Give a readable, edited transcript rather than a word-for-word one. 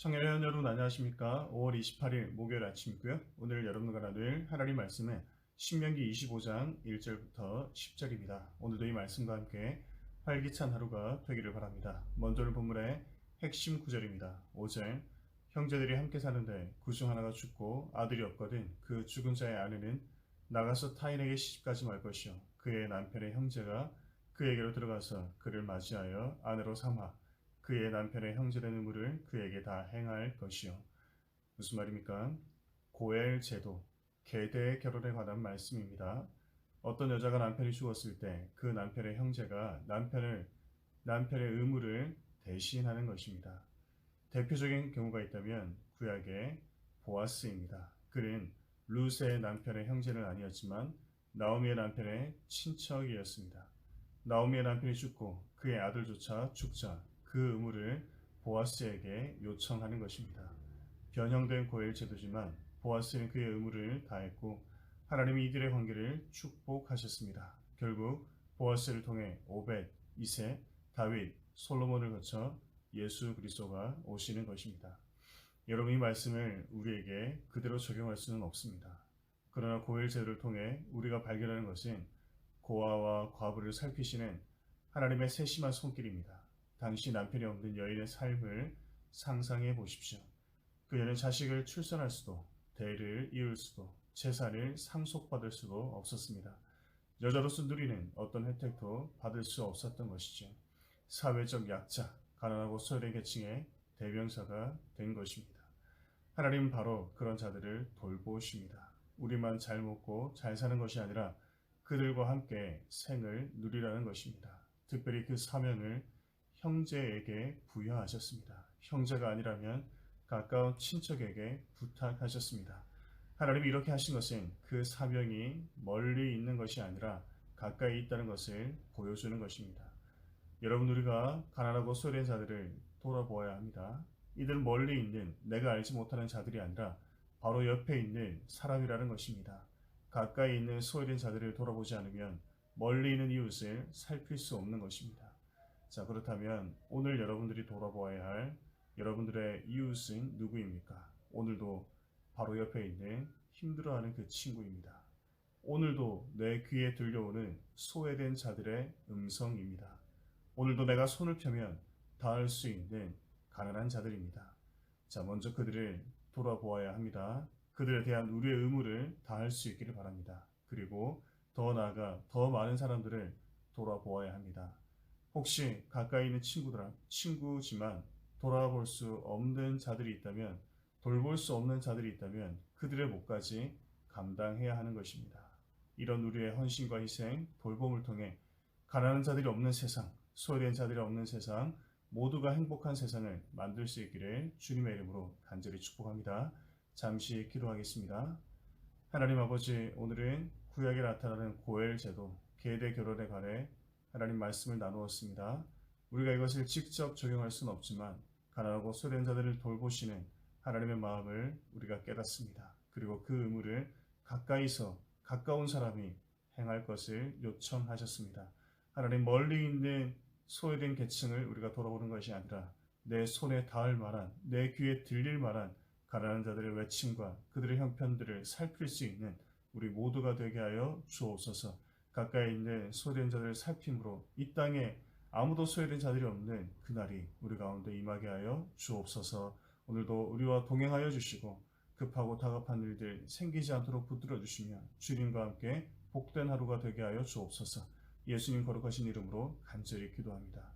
청년 여러분 안녕하십니까? 5월 28일 목요일 아침이고요. 오늘 여러분과 나눌 하나님 말씀은 신명기 25장 1절부터 10절입니다. 오늘도 이 말씀과 함께 활기찬 하루가 되기를 바랍니다. 먼저는 본문의 핵심 구절입니다. 5절 형제들이 함께 사는데 그 중 하나가 죽고 아들이 없거든 그 죽은 자의 아내는 나가서 타인에게 시집가지 말 것이요 그의 남편의 형제가 그에게로 들어가서 그를 맞이하여 아내로 삼아 그의 남편의 형제된 의무를 그에게 다 행할 것이요. 무슨 말입니까? 고엘 제도, 계대 결혼에 관한 말씀입니다. 어떤 여자가 남편이 죽었을 때 그 남편의 형제가 남편의 의무를 대신하는 것입니다. 대표적인 경우가 있다면 구약의 보아스입니다. 그는 룻의 남편의 형제는 아니었지만 나오미의 남편의 친척이었습니다. 나오미의 남편이 죽고 그의 아들조차 죽자 그 의무를 보아스에게 요청하는 것입니다. 변형된 고엘 제도지만 보아스는 그의 의무를 다했고 하나님이 이들의 관계를 축복하셨습니다. 결국 보아스를 통해 오벳, 이세, 다윗, 솔로몬을 거쳐 예수 그리스도가 오시는 것입니다. 여러분 이 말씀을 우리에게 그대로 적용할 수는 없습니다. 그러나 고엘 제도를 통해 우리가 발견하는 것은 고아와 과부를 살피시는 하나님의 세심한 손길입니다. 당시 남편이 없는 여인의 삶을 상상해 보십시오. 그녀는 자식을 출산할 수도, 대를 이을 수도, 재산을 상속받을 수도 없었습니다. 여자로서 누리는 어떤 혜택도 받을 수 없었던 것이죠. 사회적 약자, 가난하고 소외된 계층의 대명사가 된 것입니다. 하나님은 바로 그런 자들을 돌보십니다. 우리만 잘 먹고 잘 사는 것이 아니라 그들과 함께 생을 누리라는 것입니다. 특별히 그 사명을 형제에게 부여하셨습니다. 형제가 아니라면 가까운 친척에게 부탁하셨습니다. 하나님이 이렇게 하신 것은 그 사명이 멀리 있는 것이 아니라 가까이 있다는 것을 보여주는 것입니다. 여러분 우리가 가난하고 소외된 자들을 돌아보아야 합니다. 이들은 멀리 있는 내가 알지 못하는 자들이 아니라 바로 옆에 있는 사람이라는 것입니다. 가까이 있는 소외된 자들을 돌아보지 않으면 멀리 있는 이웃을 살필 수 없는 것입니다. 자, 그렇다면 오늘 여러분들이 돌아보아야 할 여러분들의 이웃은 누구입니까? 오늘도 바로 옆에 있는 힘들어하는 그 친구입니다. 오늘도 내 귀에 들려오는 소외된 자들의 음성입니다. 오늘도 내가 손을 펴면 닿을 수 있는 가난한 자들입니다. 자, 먼저 그들을 돌아보아야 합니다. 그들에 대한 우리의 의무를 다할 수 있기를 바랍니다. 그리고 더 나아가 더 많은 사람들을 돌아보아야 합니다. 혹시 가까이 있는 친구지만 돌아볼 수 없는 자들이 있다면, 돌볼 수 없는 자들이 있다면 그들의 몫까지 감당해야 하는 것입니다. 이런 우리의 헌신과 희생, 돌봄을 통해 가난한 자들이 없는 세상, 소외된 자들이 없는 세상, 모두가 행복한 세상을 만들 수 있기를 주님의 이름으로 간절히 축복합니다. 잠시 기도하겠습니다. 하나님 아버지, 오늘은 구약에 나타나는 고엘 제도, 계대 결혼에 관해 하나님 말씀을 나누었습니다. 우리가 이것을 직접 적용할 수는 없지만 가난하고 소외된 자들을 돌보시는 하나님의 마음을 우리가 깨닫습니다. 그리고 그 의무를 가까이서 가까운 사람이 행할 것을 요청하셨습니다. 하나님 멀리 있는 소외된 계층을 우리가 돌아보는 것이 아니라 내 손에 닿을 만한, 내 귀에 들릴 만한 가난한 자들의 외침과 그들의 형편들을 살필 수 있는 우리 모두가 되게 하여 주옵소서. 가까이 있는 소외된 자들을 살핌으로 이 땅에 아무도 소외된 자들이 없는 그날이 우리 가운데 임하게 하여 주옵소서. 오늘도 우리와 동행하여 주시고 급하고 다급한 일들 생기지 않도록 붙들어 주시며 주님과 함께 복된 하루가 되게 하여 주옵소서. 예수님 거룩하신 이름으로 간절히 기도합니다.